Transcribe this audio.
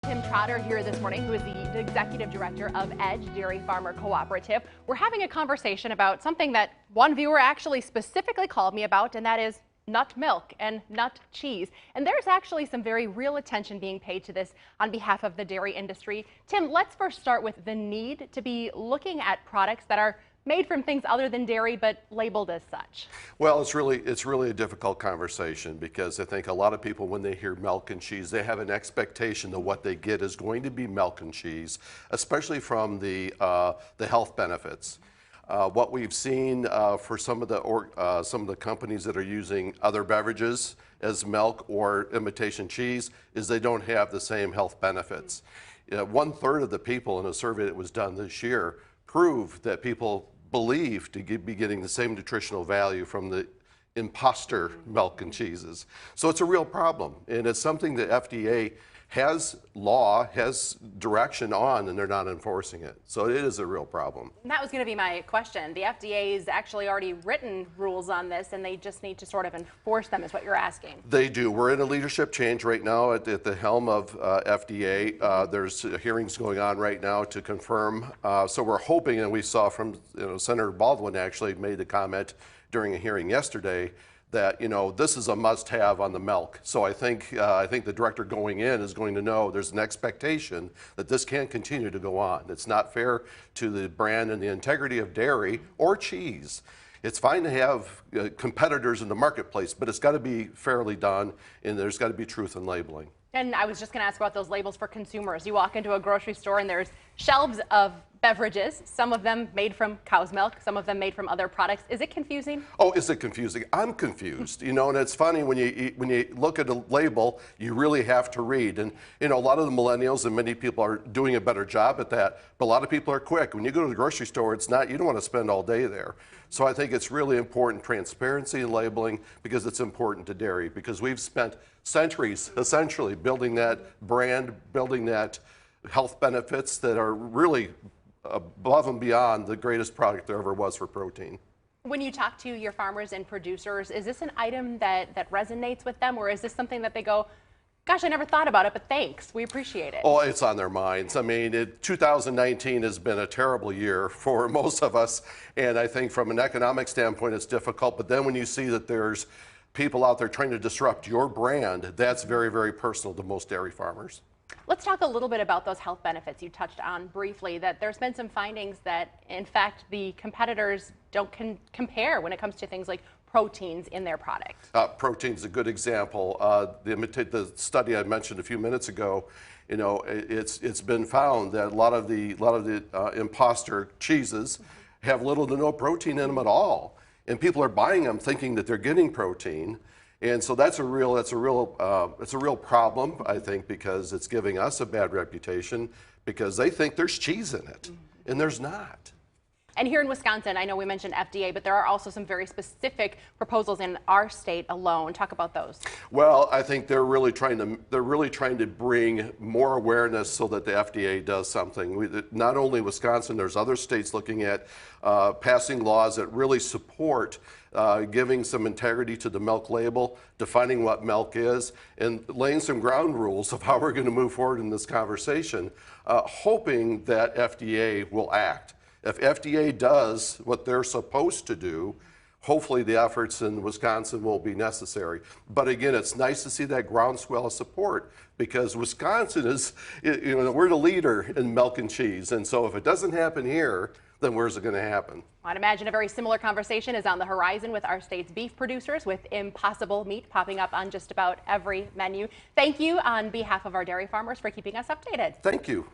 Tim Trotter here this morning, who is the Executive Director of Edge Dairy Farmer Cooperative. We're having a conversation about something that one viewer actually specifically called me about, and that is nut milk and nut cheese. And there's actually some very real attention being paid to this on behalf of the dairy industry. Tim, let's first start with the need to be looking at products that are made from things other than dairy but labeled as such. Well, it's really a difficult conversation because I think a lot of people, when they hear milk and cheese, they have an expectation that what they get is going to be milk and cheese, especially from the health benefits. What we've seen for some of the companies that are using other beverages as milk or imitation cheese is they don't have the same health benefits. 1/3 of the people in a survey that was done this year proved that people believe to be getting the same nutritional value from the imposter milk and cheeses. So it's a real problem, and it's something that FDA has direction on, and they're not enforcing it. So it is a real problem. And that was going to be my question. The FDA's actually already written rules on this, and they just need to sort of enforce them, is what you're asking. They do. We're in a leadership change right now at the helm of FDA. There's hearings going on right now to confirm. So we're hoping, and we saw from Senator Baldwin actually made the comment during a hearing yesterday, that this is a must-have on the milk. So I think the director going in is going to know there's an expectation that this can't continue to go on. It's not fair to the brand and the integrity of dairy or cheese. It's fine to have competitors in the marketplace, but it's got to be fairly done, and there's got to be truth in labeling. And I was just going to ask about those labels for consumers. You walk into a grocery store and there's shelves of beverages, some of them made from cow's milk, some of them made from other products. Is it confusing? Oh, is it confusing? I'm confused, and it's funny when you look at a label, you really have to read. And a lot of the millennials and many people are doing a better job at that, but a lot of people are quick. When you go to the grocery store, you don't want to spend all day there. So I think it's really important, transparency in labeling, because it's important to dairy, because we've spent centuries essentially building that brand, building that health benefits that are really above and beyond the greatest product there ever was for protein. When you talk to your farmers and producers, is this an item that resonates with them, or is this something that they go, gosh, I never thought about it, but thanks, we appreciate it? Oh, it's on their minds. I mean, 2019 has been a terrible year for most of us, and I think from an economic standpoint it's difficult, but then when you see that there's people out there trying to disrupt your brand, that's very, very personal to most dairy farmers. Let's talk a little bit about those health benefits you touched on briefly, that there's been some findings that, in fact, the competitors don't compare when it comes to things like proteins in their product. Protein's a good example. The study I mentioned a few minutes ago, it's been found that a lot of the imposter cheeses have little to no protein in them at all, and people are buying them thinking that they're getting protein. And so that's a real problem, I think, because it's giving us a bad reputation because they think there's cheese in it, and there's not. And here in Wisconsin, I know we mentioned FDA, but there are also some very specific proposals in our state alone. Talk about those. Well, I think they're really trying to bring more awareness so that the FDA does something. Not only Wisconsin, there's other states looking at passing laws that really support giving some integrity to the milk label, defining what milk is, and laying some ground rules of how we're going to move forward in this conversation, hoping that FDA will act. If FDA does what they're supposed to do, hopefully the efforts in Wisconsin won't be necessary. But again, it's nice to see that groundswell of support, because Wisconsin is, we're the leader in milk and cheese. And so if it doesn't happen here, then where's it going to happen? I'd imagine a very similar conversation is on the horizon with our state's beef producers, with Impossible Meat popping up on just about every menu. Thank you on behalf of our dairy farmers for keeping us updated. Thank you.